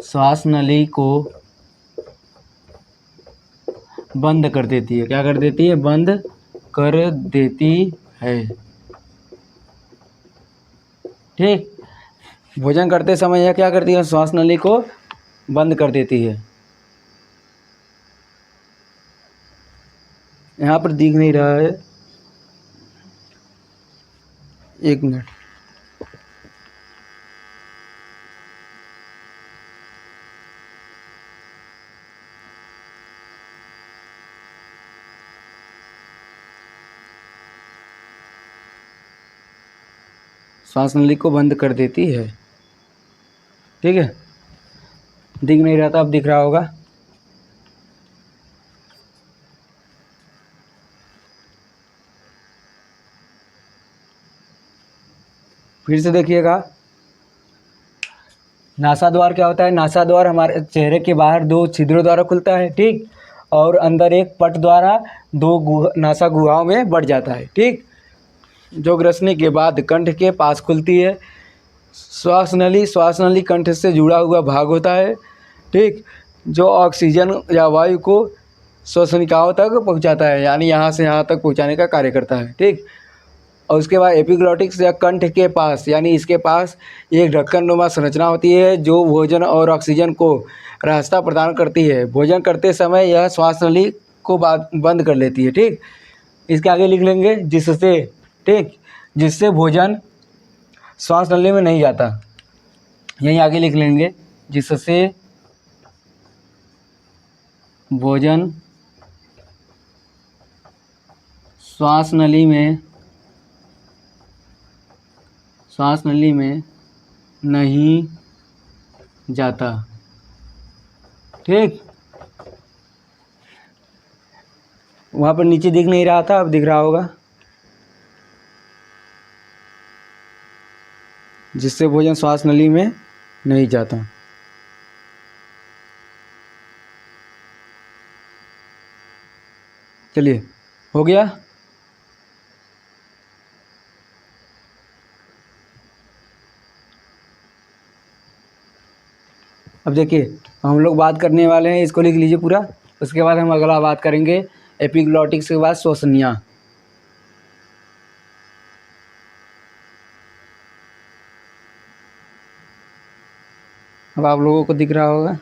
श्वास नली को बंद कर देती है। क्या कर देती है? बंद कर देती है। ठीक, भोजन करते समय यह क्या करती है? श्वास नली को बंद कर देती है। यहाँ पर दिख नहीं रहा है, एक मिनट। श्वास नली को बंद कर देती है। ठीक है, दिख नहीं रहा था, अब दिख रहा होगा। फिर से देखिएगा, नासाद्वार क्या होता है? नासाद्वार हमारे चेहरे के बाहर दो छिद्रों द्वारा खुलता है। ठीक, और अंदर एक पट द्वारा दो नासा गुहाओं में बढ़ जाता है। ठीक, जो ग्रसने के बाद कंठ के पास खुलती है। श्वास नली कंठ से जुड़ा हुआ भाग होता है। ठीक, जो ऑक्सीजन या वायु को श्वसनिकाओं तक पहुंचाता है, यानी यहाँ से यहाँ तक पहुंचाने का कार्य करता है। ठीक, और उसके बाद एपिग्लॉटिक्स या कंठ के पास, यानी इसके पास एक ढक्कननुमा संरचना होती है जो भोजन और ऑक्सीजन को रास्ता प्रदान करती है। भोजन करते समय यह श्वास नली को बंद कर लेती है। ठीक, इसके आगे लिख लेंगे जिससे, ठीक, जिससे भोजन श्वास नली में नहीं जाता। यहीं आगे लिख लेंगे जिससे भोजन श्वास नली में नहीं जाता। ठीक, वहाँ पर नीचे दिख नहीं रहा था, अब दिख रहा होगा। जिससे भोजन श्वास नली में नहीं जाता। चलिए, हो गया। अब देखिए, हम लोग बात करने वाले हैं, इसको लिख लीजिए पूरा। उसके बाद हम अगला बात करेंगे एपिग्लॉटिक्स के बाद श्वसनिया। अब आप लोगों को दिख रहा होगा।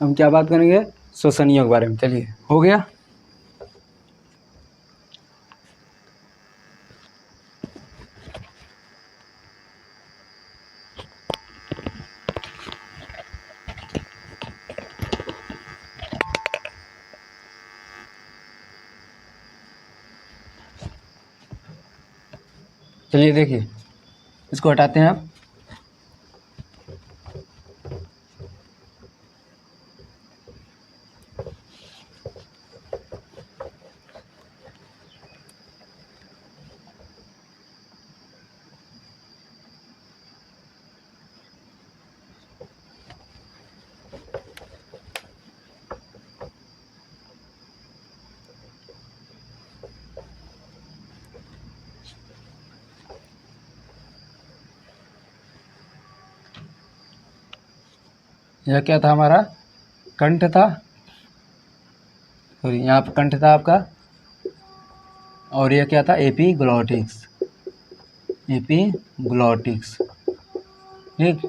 हम क्या बात करेंगे? श्वसनियों के बारे में। चलिए, हो गया। चलिए देखिए, इसको हटाते हैं आप। यह क्या था? हमारा कंठ था, सॉरी, यहाँ पर कंठ था आपका। और यह क्या था? एपिग्लॉटिक्स, एपिग्लॉटिक्स। ठीक,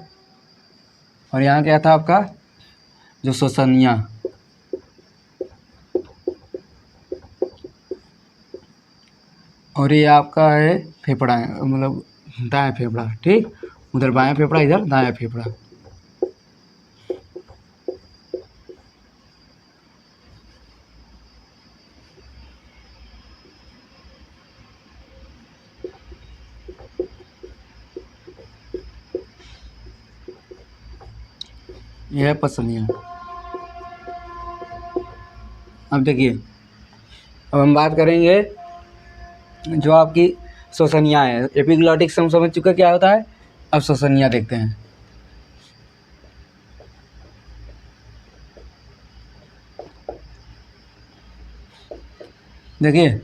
और यहाँ क्या था आपका? जो श्वसनिया, और ये आपका है फेफड़ा है, मतलब दायां फेफड़ा, ठीक। उधर बायां फेफड़ा, इधर दायां फेफड़ा। यह है पसलियाँ। अब देखिए, अब हम बात करेंगे जो आपकी श्वसनियाँ है। एपिग्लॉटिक्स हम समझ चुके क्या होता है, अब श्वसनियाँ देखते हैं। देखिए,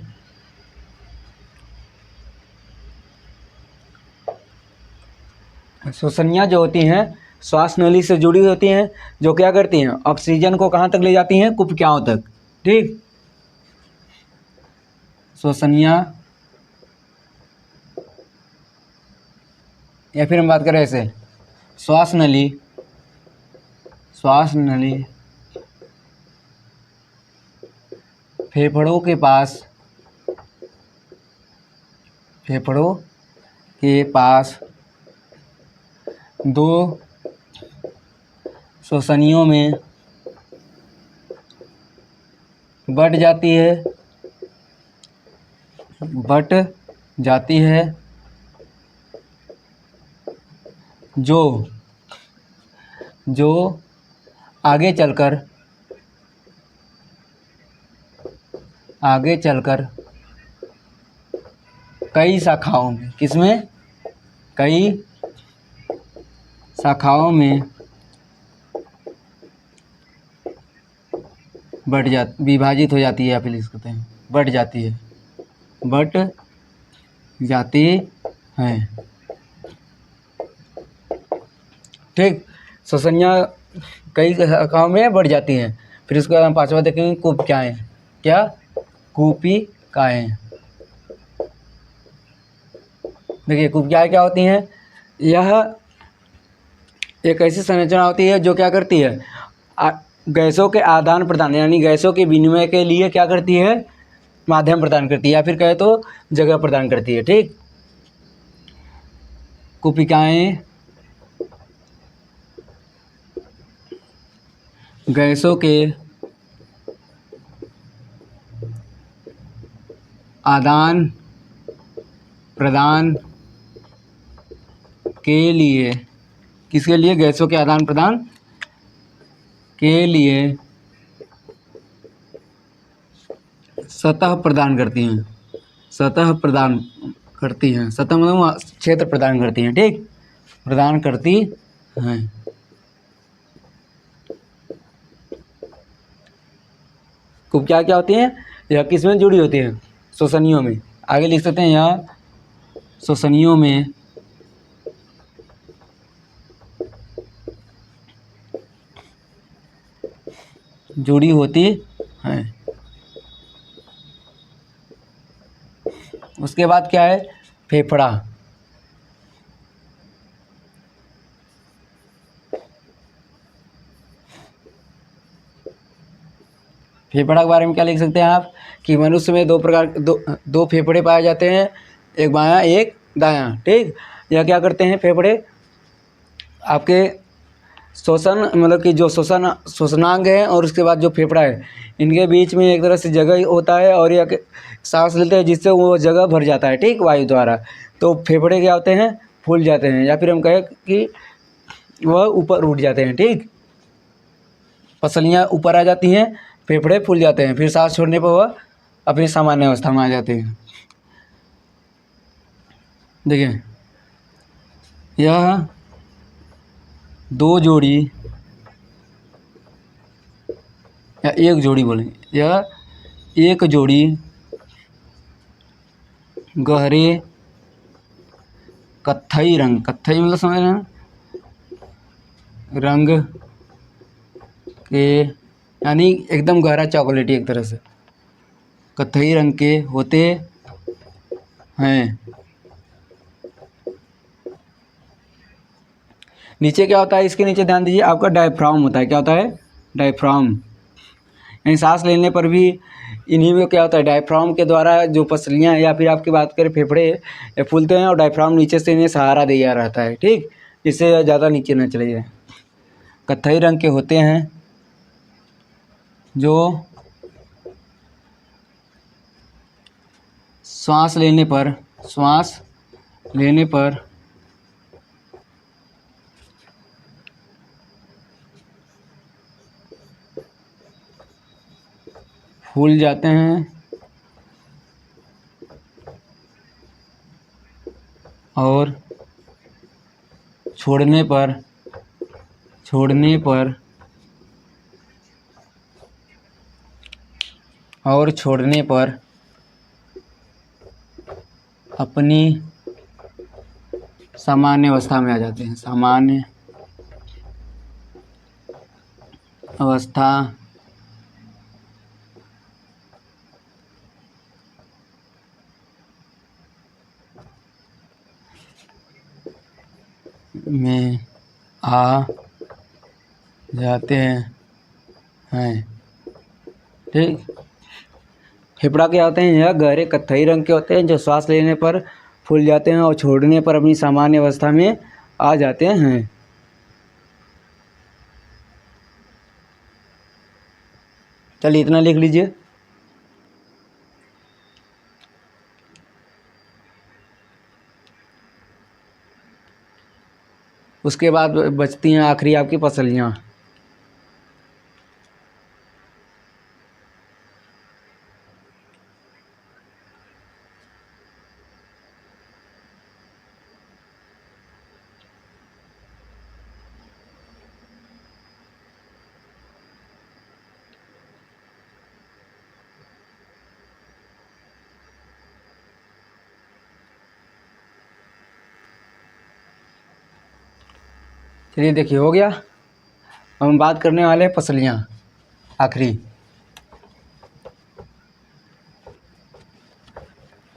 श्वसनियाँ जो होती हैं श्वास नली से जुड़ी होती हैं, जो क्या करती हैं, ऑक्सीजन को कहाँ तक ले जाती हैं, कुपक्याओं तक, ठीक। श्वसनियाँ, या फिर हम बात करें ऐसे, श्वास नली, श्वास नली फेफड़ों के पास, फेफड़ों के पास दो श्वसनियों में बट जाती है, बट जाती है, जो जो आगे चलकर कई शाखाओं में, किसमें, कई शाखाओं में विभाजित हो जाती है, या फिर लिख सकते हैं बट जाती है, बट जाती है, ठीक। श्वसनियाँ कई शाखाओं में बढ़ जाती हैं। फिर उसके बाद हम पांचवा देखेंगे कूपिकाएँ। क्या, कूपिकाएँ। देखिए, कूपिकाएँ क्या होती हैं, यह एक ऐसी संरचना होती है जो क्या करती है, गैसों के आदान प्रदान, यानी गैसों के विनिमय के लिए क्या करती है, माध्यम प्रदान करती है, या फिर कहे तो जगह प्रदान करती है, ठीक। कूपिकाएँ गैसों के आदान प्रदान के लिए, किसके लिए, गैसों के आदान प्रदान के लिए सतह प्रदान करती हैं, सतह प्रदान करती हैं, सतह मतलब क्षेत्र प्रदान करती हैं, ठीक, प्रदान करती हैं। क्या क्या होती हैं, यह किसमें जुड़ी होती हैं, श्वसनियों में। आगे लिख सकते हैं, यह श्वसनियों में जुड़ी होती हैं। उसके बाद क्या है, फेफड़ा। फेफड़ा के बारे में क्या लिख सकते हैं आप, कि मनुष्य में दो फेफड़े पाए जाते हैं, एक बायां एक दायां, ठीक। यह क्या करते हैं, फेफड़े आपके श्वसन, मतलब कि जो श्वसनांग है और उसके बाद जो फेफड़ा है, इनके बीच में एक तरह से जगह होता है, और यह सांस लेते हैं जिससे वो जगह भर जाता है, ठीक, वायु द्वारा। तो फेफड़े क्या होते हैं, फूल जाते हैं, या फिर हम कहें कि वह ऊपर उठ जाते हैं, ठीक। पसलियाँ ऊपर आ जाती हैं, फेफड़े फूल जाते हैं, फिर सांस छोड़ने पर वह अपनी सामान्य अवस्था में आ जाते हैं। देखिए, यह दो जोड़ी या एक जोड़ी बोलेंगे, यह एक जोड़ी गहरे कत्थई रंग, कत्थई मतलब समझ रहे हैं, रंग के, यानी एकदम गहरा चॉकलेटी, एक तरह से कत्थई रंग के होते हैं। नीचे क्या होता है, इसके नीचे ध्यान दीजिए, आपका डायफ्राम होता है। क्या होता है, डायफ्राम, यानी सांस लेने पर भी इन्हीं में क्या होता है, डायफ्राम के द्वारा जो पसलियाँ या फिर आपकी बात करें फेफड़े ये फूलते हैं और डायफ्राम नीचे से इन्हें सहारा दिया रहता है, ठीक, जिससे ज़्यादा नीचे न चले जाए। कत्थई रंग के होते हैं जो श्वास लेने पर फूल जाते हैं और छोड़ने पर अपनी सामान्य अवस्था में आ जाते हैं, सामान्य अवस्था में आ जाते हैं, ठीक। फेफड़ा क्या होते हैं, यह गहरे कत्थई रंग के होते हैं जो श्वास लेने पर फूल जाते हैं और छोड़ने पर अपनी सामान्य अवस्था में आ जाते हैं। चलिए इतना लिख लीजिए। उसके बाद बचती हैं आखिरी आपकी पसलियाँ। चलिए देखिए हो गया। अब हम बात करने वाले हैं पसलियाँ आखिरी।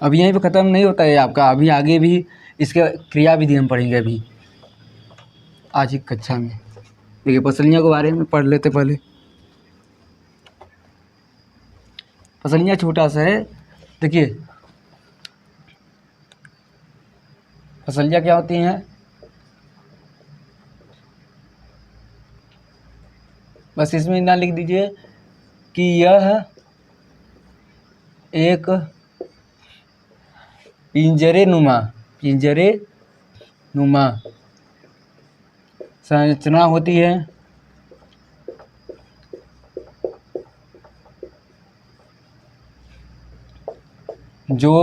अब यहीं पे ख़त्म नहीं होता है आपका, अभी आगे भी इसके क्रिया विधि हम पढ़ेंगे अभी आज की कक्षा में। देखिए पसलियाँ के बारे में पढ़ लेते पहले। पसलियाँ छोटा सा है, देखिए पसलियाँ क्या होती हैं, बस इसमें इतना लिख दीजिए कि यह एक पिंजरे नुमा संरचना होती है जो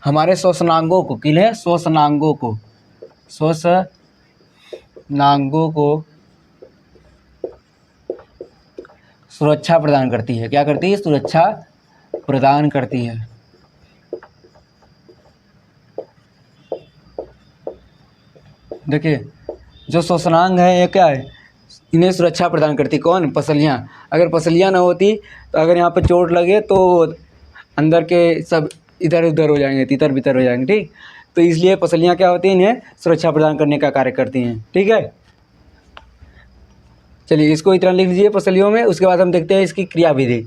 हमारे श्वसनांगों को सुरक्षा प्रदान करती है। क्या करती है? सुरक्षा प्रदान करती है। देखिए जो श्वसनांग है ये क्या है, इन्हें सुरक्षा प्रदान करती कौन? पसलियाँ। अगर पसलियाँ ना होती तो अगर यहाँ पर चोट लगे तो अंदर के सब इधर उधर हो जाएंगे, तितर बितर हो जाएंगे, ठीक। तो इसलिए पसलियाँ क्या होती हैं, इन्हें सुरक्षा प्रदान करने का कार्य करती हैं, ठीक है। चलिए इसको इतना लिख लीजिए पसलियों में। उसके बाद हम देखते हैं इसकी क्रिया विधि,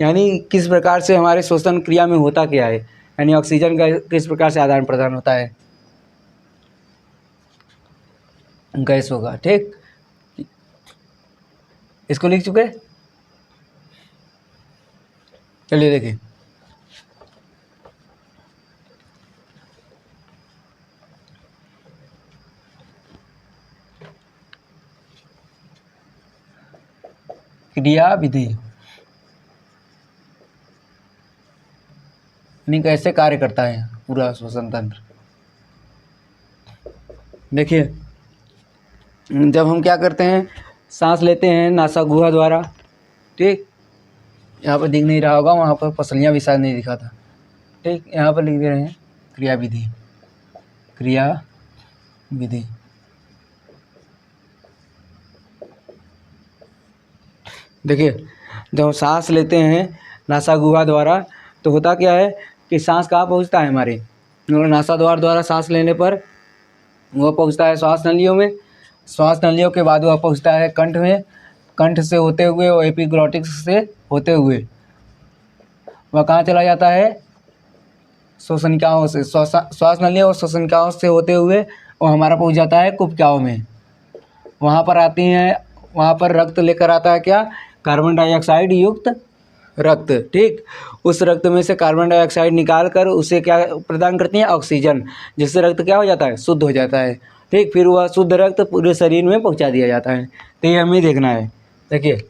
यानी किस प्रकार से हमारे श्वसन क्रिया में होता क्या है, यानी ऑक्सीजन का किस प्रकार से आदान प्रदान होता है, गैस होगा, ठीक। इसको लिख चुके। चलिए देखिए क्रिया विधि, यानी कैसे कार्य करता है पूरा श्वसन तंत्र। देखिए जब हम क्या करते हैं, सांस लेते हैं नासा गुहा द्वारा, ठीक। यहाँ पर दिख नहीं रहा होगा, वहाँ पर पसलियाँ भी शायद नहीं दिखा था, ठीक। यहाँ पर लिख दे रहे हैं क्रिया विधि। देखिए जब हम सांस लेते हैं नासा गुहा द्वारा तो होता क्या है कि सांस कहाँ पहुँचता है हमारे नासा द्वारा सांस लेने पर वह पहुँचता है श्वास नलियों में। श्वास नलियों के बाद वह पहुँचता है कंठ में, कंठ से होते हुए और एपिग्लॉटिक्स से होते हुए वह कहाँ चला जाता है, श्वसनिकाओं से, श्वास नलियों और श्वसनिकाओं से होते हुए वो हमारा पहुँच जाता है कुपिकाओं में। वहाँ पर आती हैं, वहाँ पर रक्त लेकर आता है क्या, कार्बन डाइऑक्साइड युक्त रक्त, ठीक। उस रक्त में से कार्बन डाइऑक्साइड निकाल कर उसे क्या प्रदान करती हैं, ऑक्सीजन, जिससे रक्त क्या हो जाता है, शुद्ध हो जाता है, ठीक। फिर वह शुद्ध रक्त पूरे शरीर में पहुँचा दिया जाता है। तो ये हमें देखना है। देखिए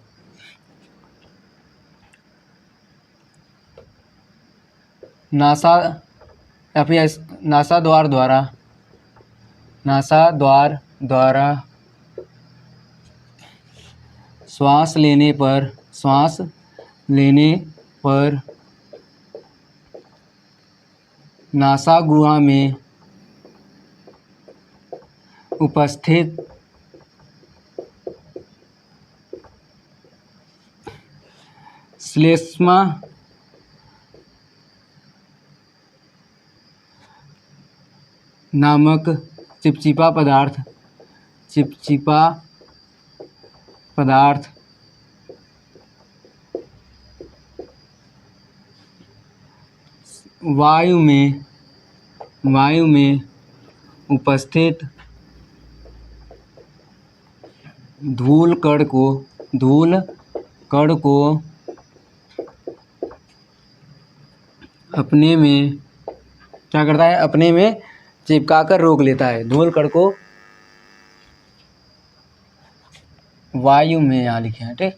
नासा या फिर नासा द्वारा श्वास लेने पर नासा गुहा में उपस्थित श्लेष्मा नामक चिपचिपा पदार्थ वायु में उपस्थित धूल कण को अपने में क्या करता है, अपने में चिपका कर रोक लेता है। धूल कण को वायु में, यहाँ लिखे हैं, ठीक।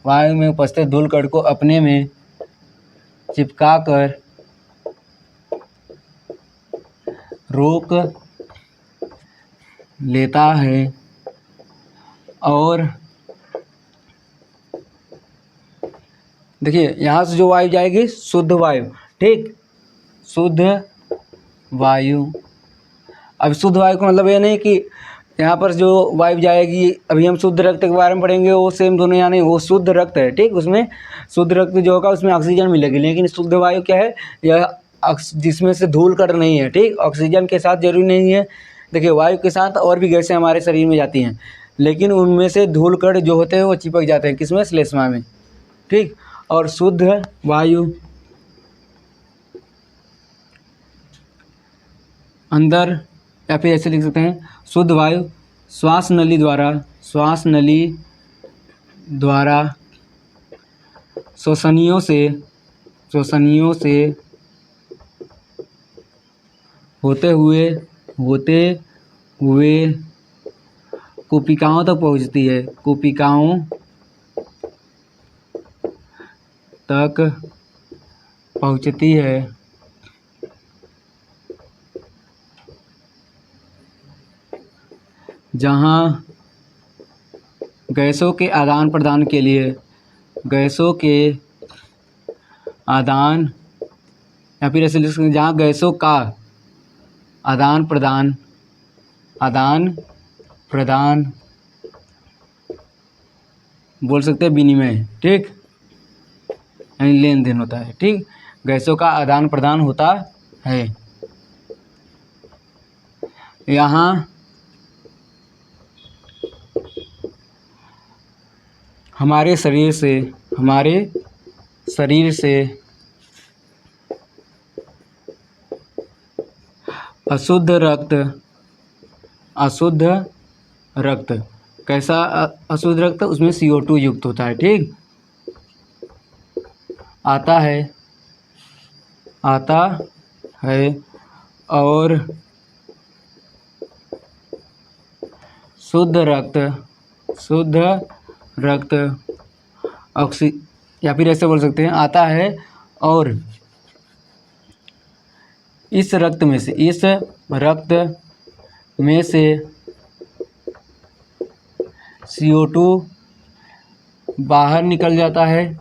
वायु में उपस्थित धूल कण को अपने में चिपका कर रोक लेता है और देखिए यहाँ से जो वायु जाएगी शुद्ध वायु, ठीक, शुद्ध वायु। अब शुद्ध वायु का मतलब ये नहीं कि यहाँ पर जो वायु जाएगी, अभी हम शुद्ध रक्त के बारे में पढ़ेंगे, वो सेम दोनों यहाँ नहीं, वो शुद्ध रक्त है, ठीक। उसमें शुद्ध रक्त जो होगा उसमें ऑक्सीजन मिलेगी, लेकिन शुद्ध वायु क्या है, यह जिसमें से धूल कण नहीं है, ठीक। ऑक्सीजन के साथ जरूरी नहीं है। देखिए वायु के साथ और भी गैसें हमारे शरीर में जाती हैं, लेकिन उनमें से धूल कण जो होते हैं वो चिपक जाते हैं किसमें, श्लेष्मा में, ठीक। और शुद्ध वायु अंदर, या फिर ऐसे लिख सकते हैं, शुद्ध वायु श्वास नली द्वारा श्वसनियों से होते हुए कुपिकाओं तक पहुँचती है, कुपिकाओं तक पहुँचती है। जहाँ गैसों के आदान प्रदान के लिए, गैसों के आदान, या फिर ऐसे लिख सकते हैं, जहाँ गैसों का आदान प्रदान बोल सकते हैं, विनिमय, ठीक, यानी लेन देन होता है, ठीक। गैसों का आदान प्रदान होता है। यहाँ हमारे शरीर से अशुद्ध रक्त, कैसा अशुद्ध रक्त, उसमें CO2 युक्त होता है, ठीक, आता है और शुद्ध रक्त या फिर ऐसे बोल सकते हैं, आता है और इस रक्त में से CO2 बाहर निकल जाता है,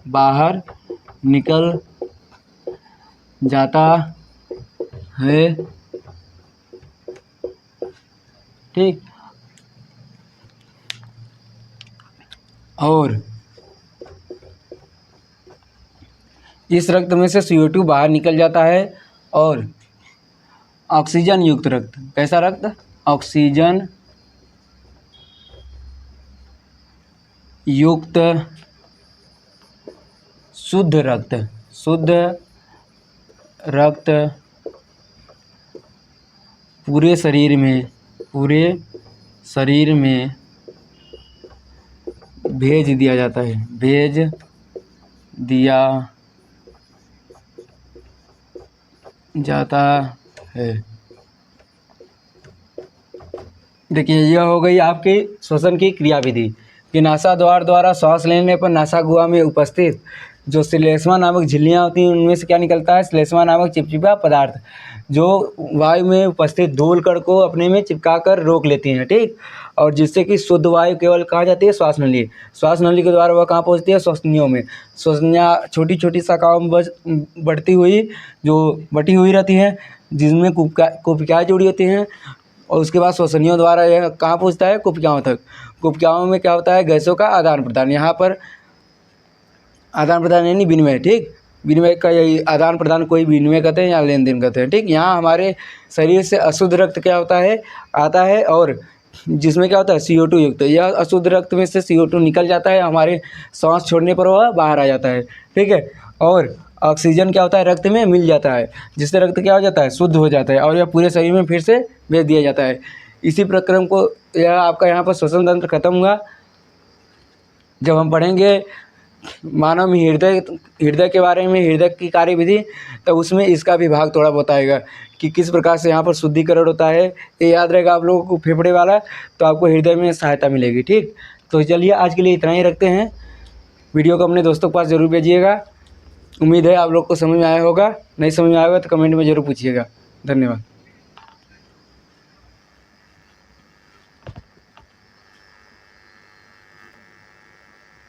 ठीक। और इस रक्त में से CO2 बाहर निकल जाता है और ऑक्सीजन युक्त रक्त, कैसा रक्त, ऑक्सीजन युक्त शुद्ध रक्त पूरे शरीर में भेज दिया जाता है। देखिए यह हो गई आपकी श्वसन की क्रियाविधि कि नासाद्वार द्वारा सांस लेने पर नासा गुहा में उपस्थित जो श्लेष्मा नामक झिल्लियाँ होती हैं उनमें से क्या निकलता है, श्लेष्मा नामक चिपचिपा पदार्थ जो वायु में उपस्थित धूल कण को अपने में चिपका कर रोक लेती हैं, ठीक। और जिससे कि शुद्ध वायु केवल कहाँ जाती है, श्वास नली के द्वारा वह कहाँ पहुँचती है, श्वसनियों में। श्वसनियाँ छोटी छोटी शाखाओं में बटी हुई रहती हैं जिसमें कोशिकाएँ जुड़ी होती हैं और उसके बाद श्वसनियों द्वारा यह कहाँ पहुँचता है, कोशिकाओं तक। कोशिकाओं में क्या होता है, गैसों का आदान प्रदान। यहाँ पर आदान प्रदान यानी विनिमय, ठीक। विनिमय का यही आदान प्रदान कोई विनिमय कहते हैं या लेन देन कहते हैं, ठीक। यहाँ हमारे शरीर से अशुद्ध रक्त क्या होता है, आता है और जिसमें क्या होता है CO2 युक्त। यह अशुद्ध रक्त में से CO2 निकल जाता है, हमारे सांस छोड़ने पर वह बाहर आ जाता है, ठीक है। और ऑक्सीजन क्या होता है, रक्त में मिल जाता है जिससे रक्त क्या हो जाता है, शुद्ध हो जाता है और यह पूरे शरीर में फिर से भेज दिया जाता है। इसी प्रक्रम को यह आपका यहाँ पर श्वसन तंत्र खत्म हुआ। जब हम पढ़ेंगे मानव में हृदय के बारे में, हृदय की कार्यविधि, तब उसमें इसका भी भाग थोड़ा बताएगा कि किस प्रकार से यहाँ पर शुद्धिकरण होता है। ये याद रहेगा आप लोगों को फेफड़े वाला, तो आपको हृदय में सहायता मिलेगी, ठीक। तो चलिए आज के लिए इतना ही रखते हैं। वीडियो को अपने दोस्तों के पास ज़रूर भेजिएगा। उम्मीद है आप लोग को समझ में आया होगा। नहीं समझ में आया होगा तो कमेंट में ज़रूर पूछिएगा। धन्यवाद।